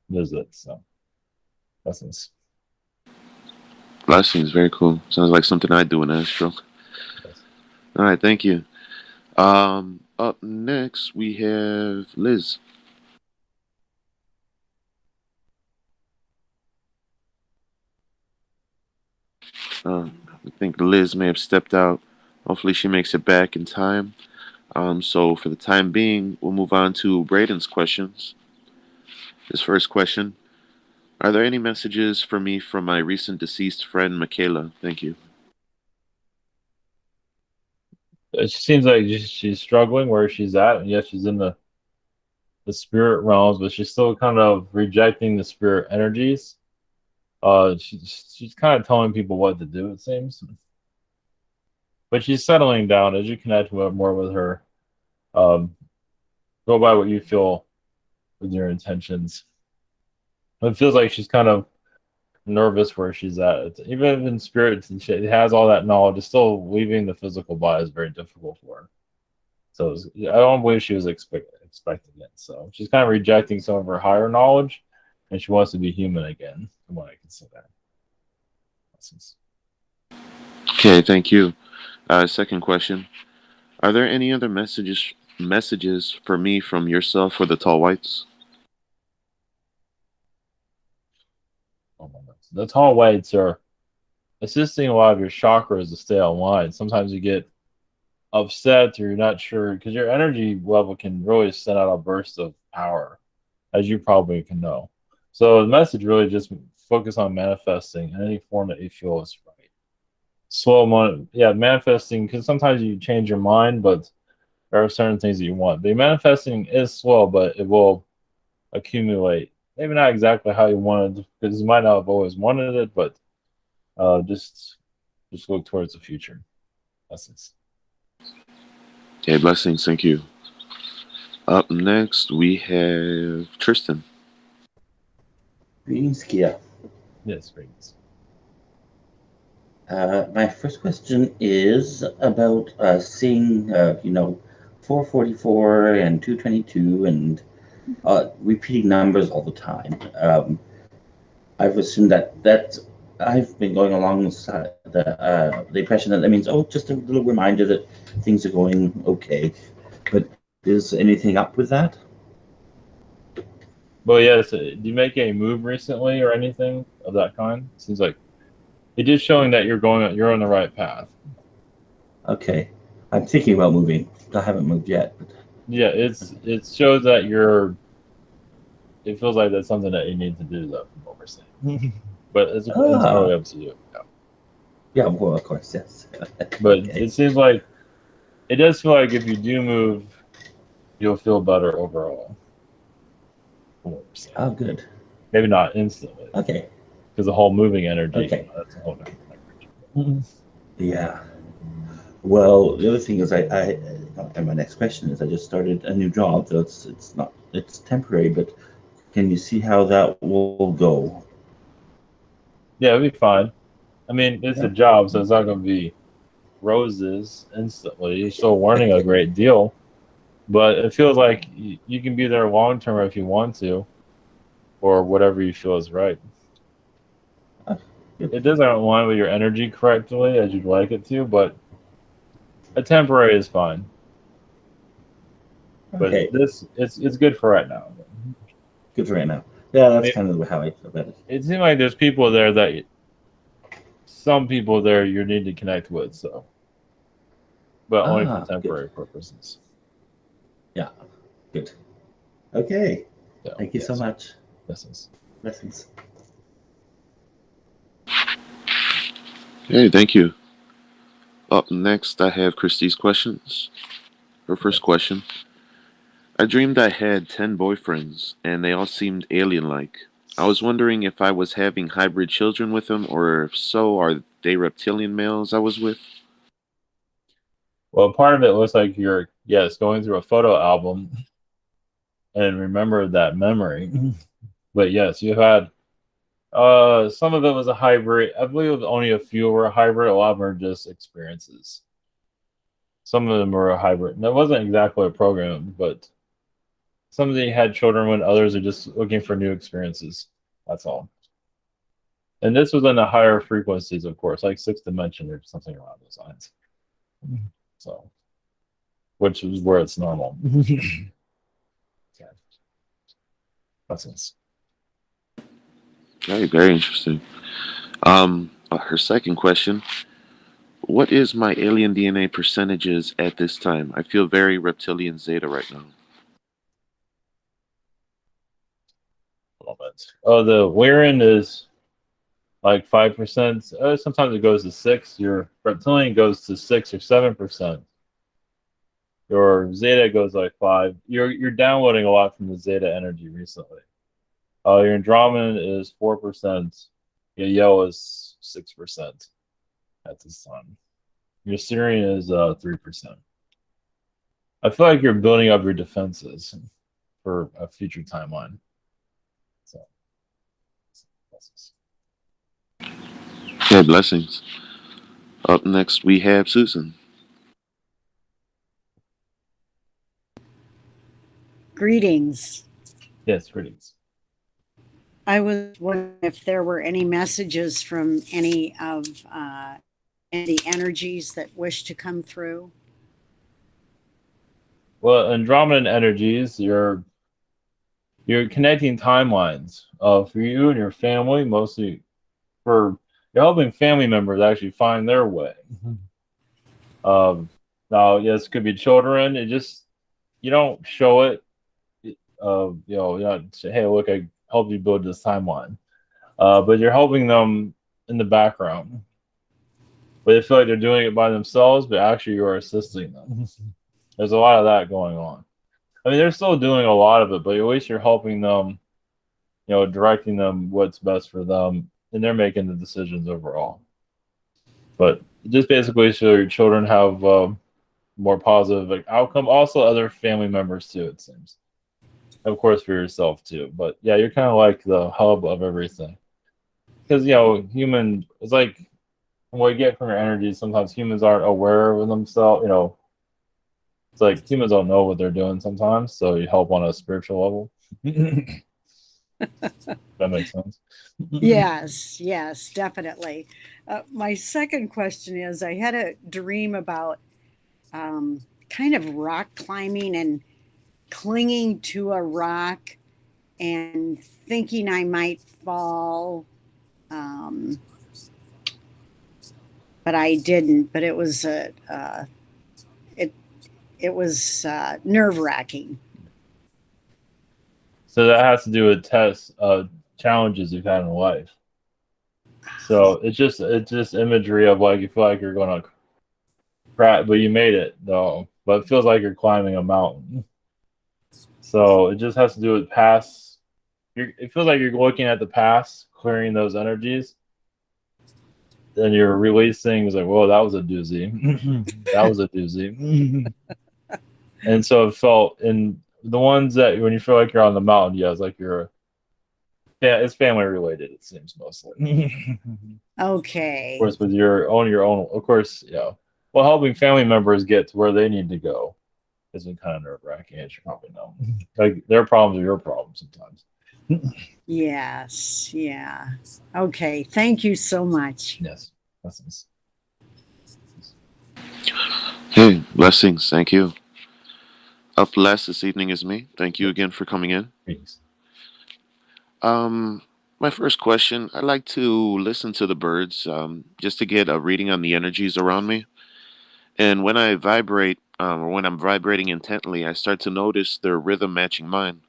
visit. So, blessings. Blessings, very cool. Sounds like something I do in Astro. Yes. All right, thank you. Up next we have Liz. I think Liz may have stepped out. Hopefully, she makes it back in time. So for the time being, we'll move on to Braden's questions. His first question: are there any messages for me from my recent deceased friend, Michaela? Thank you. It seems like she's struggling where she's at, and yes, she's in the spirit realms, but she's still kind of rejecting the spirit energies. She's kind of telling people what to do, it seems. but she's settling down as you connect more with her. Go by what you feel with your intentions. It feels like she's kind of nervous where she's at. Even in spirit, she has all that knowledge. It's still leaving the physical body is very difficult for her. So I don't believe she was expecting it. So she's kind of rejecting some of her higher knowledge, and she wants to be human again, from what I can say that. Okay, thank you. Second question: are there any other messages for me from yourself or the tall whites? The tall whites are assisting a lot of your chakras to stay online. Sometimes you get upset or you're not sure because your energy level can really send out a burst of power, as you probably can know. So the message really just focus on manifesting in any form that you feel is right. Slow, yeah, manifesting, because sometimes you change your mind, but there are certain things that you want. The manifesting is slow, but it will accumulate. Maybe not exactly how you wanted, because you might not have always wanted it, but just look towards the future. Blessings. Okay, blessings. Thank you. Up next, we have Tristan. Greetings, Kia. Yes, greetings. My first question is about seeing, 444 and 222 and repeating numbers all the time. I've assumed that I've been going along the impression that means, oh, just a little reminder that things are going okay. But is anything up with that? Well, yes. Did you make a move recently or anything of that kind? Seems like it is showing that you're on the right path. Okay, I'm thinking about moving. I haven't moved yet. But... Yeah, it shows that you're. It feels like that's something that you need to do, though, from what we're saying. But it's entirely up to you. Yeah. Yeah, well, of course, yes. But Okay. it seems like it does feel like if you do move, you'll feel better overall. From what we're saying. Oh, good. Maybe not instantly. Okay. Because the whole moving energy, Okay. That's a whole different language. Yeah. Well, the other thing is, and my next question is, I just started a new job, so it's temporary, but can you see how that will go? Yeah, it'll be fine. I mean, it's a job, so it's not going to be roses instantly. You're still learning a great deal, but it feels like you can be there long term if you want to, or whatever you feel is right. It doesn't align with your energy correctly as you'd like it to, but a temporary is fine. But Okay. it's good for right now. Good for right now. Yeah, that's kind of how I feel about it. It seems like there's people there that some people there you need to connect with, so, but only for temporary purposes. Yeah, good. Okay. Yeah, Thank you so much. Blessings. Blessings. Hey, thank you. Up next, I have Christie's questions. Her first question: I dreamed I had 10 boyfriends, and they all seemed alien-like. I was wondering if I was having hybrid children with them, or if so, are they reptilian males I was with? Well, part of it looks like you're, going through a photo album and remember that memory. But yes, you had some of it was a hybrid. I believe only a few were a hybrid. A lot of them are just experiences. Some of them were a hybrid. And that wasn't exactly a program, but some of them had children when others are just looking for new experiences. That's all. And this was in the higher frequencies, of course, like 6th dimension or something around those lines. So, which is where it's normal. Blessings. Very, very interesting. Her second question: what is my alien DNA percentages at this time? I feel very reptilian zeta right now. Oh, the Weirin is like 5%. Sometimes it goes to 6. Your reptilian goes to 6 or 7%. Your Zeta goes like 5. You're downloading a lot from the Zeta energy recently. Your Andromeda is 4%. Your Yo is 6% at this time. Your Syrian is 3%. I feel like you're building up your defenses for a future timeline. So, Yeah, blessings. Up next, we have Susan. Greetings. yes, greetings. I was wondering if there were any messages from any of the energies that wish to come through. Well, Andromedan energies, you're connecting timelines for you and your family, mostly for you're helping family members actually find their way. Now, yes, it could be children. It just you don't show it. You not say, hey, look, I helped you build this timeline. But you're helping them in the background. But they feel like they're doing it by themselves, but actually you're assisting them. There's a lot of that going on. I mean, they're still doing a lot of it, but at least you're helping them, directing them what's best for them, and they're making the decisions overall. But just basically so your children have more positive outcome. Also, other family members too, it seems. Of course, for yourself too. But yeah, you're kind of like the hub of everything. Because, human, it's like what you get from your energy, sometimes humans aren't aware of themselves, It's like humans don't know what they're doing sometimes, so you help on a spiritual level. That makes sense. Yes, definitely. My second question is I had a dream about kind of rock climbing and clinging to a rock and thinking I might fall. Um, but I didn't. But it was it was nerve wracking. So that has to do with tests, challenges you've had in life. So it's just imagery of like you feel like you're gonna crash, but you made it though. But it feels like you're climbing a mountain. So it just has to do with past. It feels like you're looking at the past, clearing those energies. Then you're releasing. It's like, whoa, that was a doozy. That was a doozy. And so it felt in the ones that when you feel like you're on the mountain, yeah, it's like it's family related. It seems mostly. Okay. Of course, with your own, of course, yeah. Well, helping family members get to where they need to go has been kind of nerve wracking, as you probably know. Like their problems are your problems sometimes. Yes, yeah. Okay, thank you so much. Yes, blessings. Hey, blessings. Thank you. Up last this evening is me. Thank you again for coming in. Thanks. My first question, I like to listen to the birds, just to get a reading on the energies around me. And when I vibrate, or when I'm vibrating intently, I start to notice their rhythm matching mine,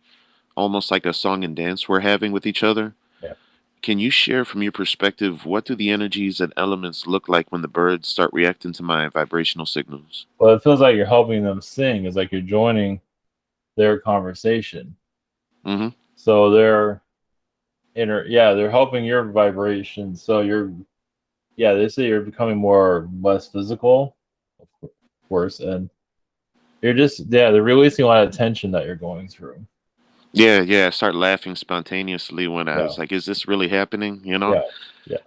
almost like a song and dance we're having with each other. Yeah. Can you share from your perspective what do the energies and elements look like when the birds start reacting to my vibrational signals? Well, it feels like you're helping them sing. It's like you're joining their conversation. Mm-hmm. So they're helping your vibration. So they say you're becoming less physical, of course, and they're releasing a lot of tension that you're going through. Yeah. I start laughing spontaneously when I Yeah. was like, "Is this really happening?" Yeah.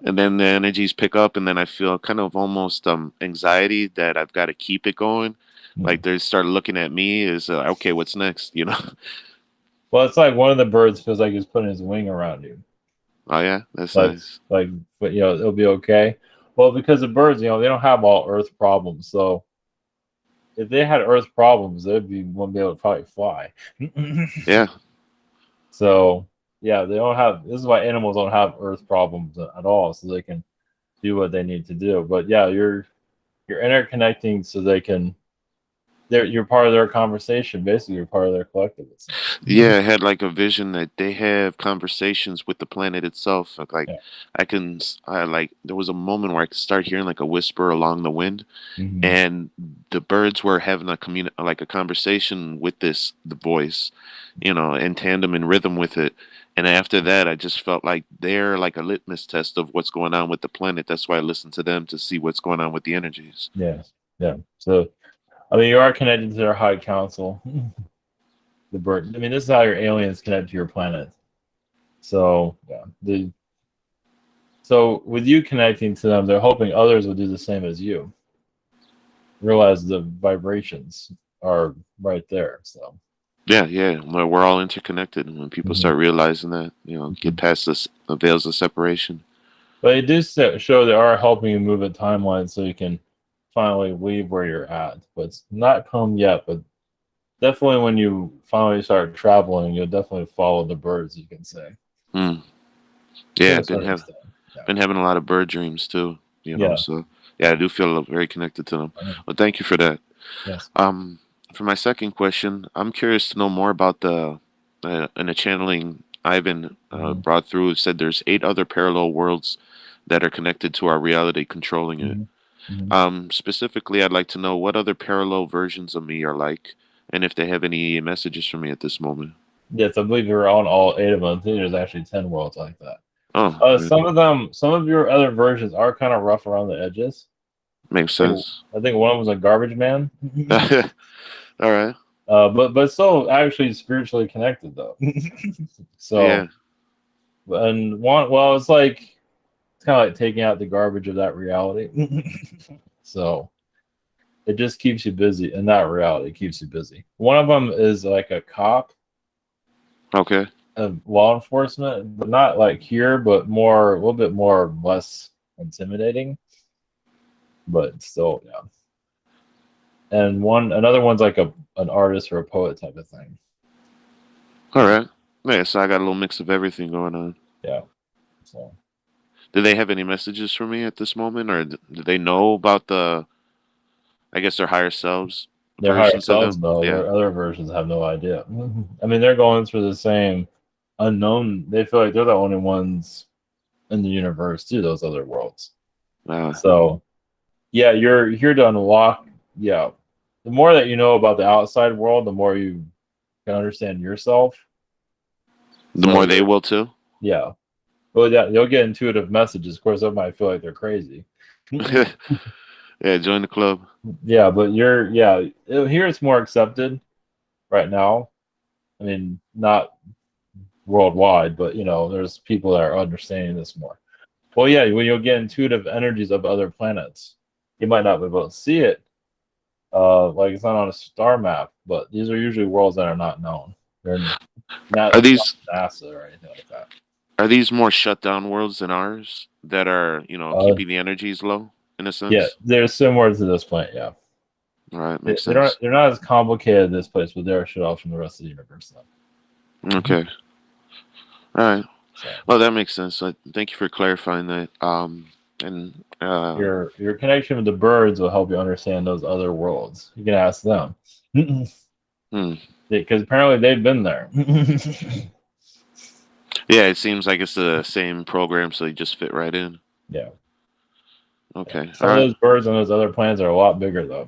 And then the energies pick up, and then I feel kind of almost anxiety that I've got to keep it going. Like they start looking at me as okay, what's next? Well, it's like one of the birds feels like he's putting his wing around you. Oh yeah, that's Like, nice. but it'll be okay. Well, because the birds, they don't have all Earth problems. So if they had Earth problems, wouldn't be able to probably fly. Yeah. So yeah, they don't have. This is why animals don't have Earth problems at all, so they can do what they need to do. But yeah, you're interconnecting so they can. You're part of their conversation. Basically, you're part of their collective. Yeah, I had like a vision that they have conversations with the planet itself. Like Yeah. there was a moment where I could start hearing like a whisper along the wind, Mm-hmm. and the birds were having like a conversation with the voice, in tandem and rhythm with it. And after that, I just felt like they're like a litmus test of what's going on with the planet. That's why I listen to them to see what's going on with the energies. Yes. Yeah. So, I mean, you are connected to their high council, the bird. I mean, this is how your aliens connect to your planet. So, yeah. So, with you connecting to them, they're hoping others will do the same as you. Realize the vibrations are right there. So, Yeah. We're all interconnected. And when people start realizing that, get past the veils of separation. but it does show they are helping you move a timeline so you can finally leave where you're at. But it's not come yet, but definitely when you finally start traveling, you'll definitely follow the birds, you can say. Yeah, been having a lot of bird dreams too, so yeah, I do feel very connected to them. Well, thank you for that. Yes. For my second question, I'm curious to know more about in the channeling Ivan brought through. It said there's 8 other parallel worlds that are connected to our reality, controlling it. Specifically, I'd like to know what other parallel versions of me are like, and if they have any messages for me at this moment. Yes, I believe you're on all 8 of them. I think there's actually 10 worlds like that. Oh, some of your other versions are kind of rough around the edges. Makes sense. I think one of them was a garbage man. All right. But still actually spiritually connected though. So yeah. And one, well, it's kind of like taking out the garbage of that reality. So it just keeps you busy, and that reality keeps you busy. One of them is like a cop. Okay. Of law enforcement, but not like here, but more, a little bit more, less intimidating. But still, yeah. And another one's like an artist or a poet type of thing. All right. Yeah, so I got a little mix of everything going on. Yeah. So. Do they have any messages for me at this moment, or do they know about I guess their higher selves? Their higher selves, though. Yeah. Their other versions have no idea. I mean, they're going through the same unknown. They feel like they're the only ones in the universe too, those other worlds. So, yeah, you're here to unlock. Yeah, the more that you know about the outside world, the more you can understand yourself. The more they will too. Yeah. Well, yeah, you'll get intuitive messages. Of course, they might feel like they're crazy. Yeah, join the club. Yeah, but here it's more accepted right now. I mean, not worldwide, but there's people that are understanding this more. Well, yeah, you'll get intuitive energies of other planets. You might not be able to see it, like it's not on a star map, but these are usually worlds that are not known. They're not NASA or anything like that. Are these more shut down worlds than ours that are, keeping the energies low in a sense? Yeah, they're similar to this planet. Yeah. All right, makes sense. They're not as complicated this place, but they're shut off from the rest of the universe, though. Okay. All right. Well, that makes sense. So thank you for clarifying that. And your connection with the birds will help you understand those other worlds. You can ask them. Because apparently they've been there. Yeah, it seems like it's the same program, so you just fit right in. Yeah. Okay. Some of those birds on those other planets are a lot bigger, though.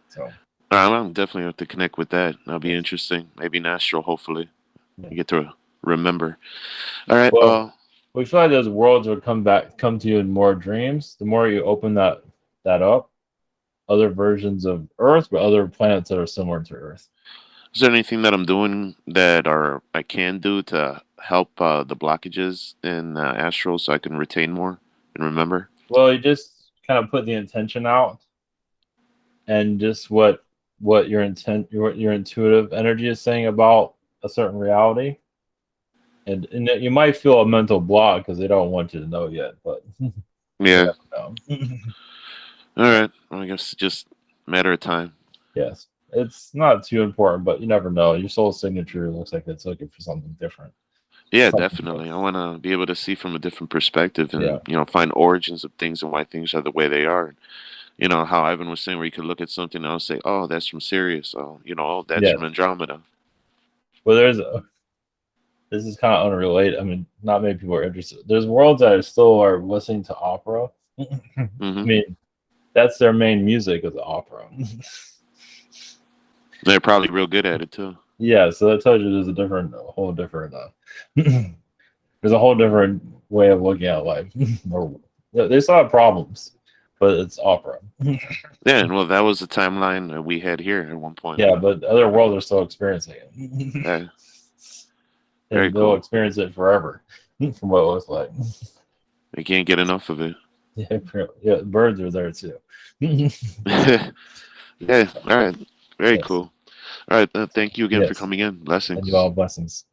So. I'm definitely have to connect with that. That'll be interesting. Maybe an astral, hopefully. You get to remember. All right. Well, we feel like those worlds will come to you in more dreams. The more you open that up, other versions of Earth, but other planets that are similar to Earth. Is there anything that I'm doing that I can do to help the blockages in astral so I can retain more and remember? Well, you just kind of put the intention out, and just what your intuitive energy is saying about a certain reality, and you might feel a mental block because they don't want you to know yet, but yeah. All right. Well, I guess it's just a matter of time. Yes. It's not too important, but you never know. Your soul signature looks like it's looking for something different. Yeah, definitely. I want to be able to see from a different perspective and, find origins of things and why things are the way they are. How Ivan was saying, where you could look at something and I'll say, oh, that's from Sirius. Oh, that's from Andromeda. Well, this is kind of unrelated. I mean, not many people are interested. There's worlds that still are listening to opera. I mean, that's their main music is opera. They're probably real good at it too. Yeah, so that tells you there's a whole different there's a whole different way of looking at life. Or they still have problems, but it's opera. Yeah, and well, that was the timeline that we had here at one point. Yeah, but other worlds are still experiencing it. Yeah. Very And they'll cool. experience it forever, from what it looks like. They can't get enough of it. Yeah, birds are there too. Yeah. All right. Very Yes. cool. All right. Thank you again for Yes. coming in. Blessings. And you all blessings.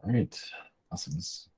All right. Blessings.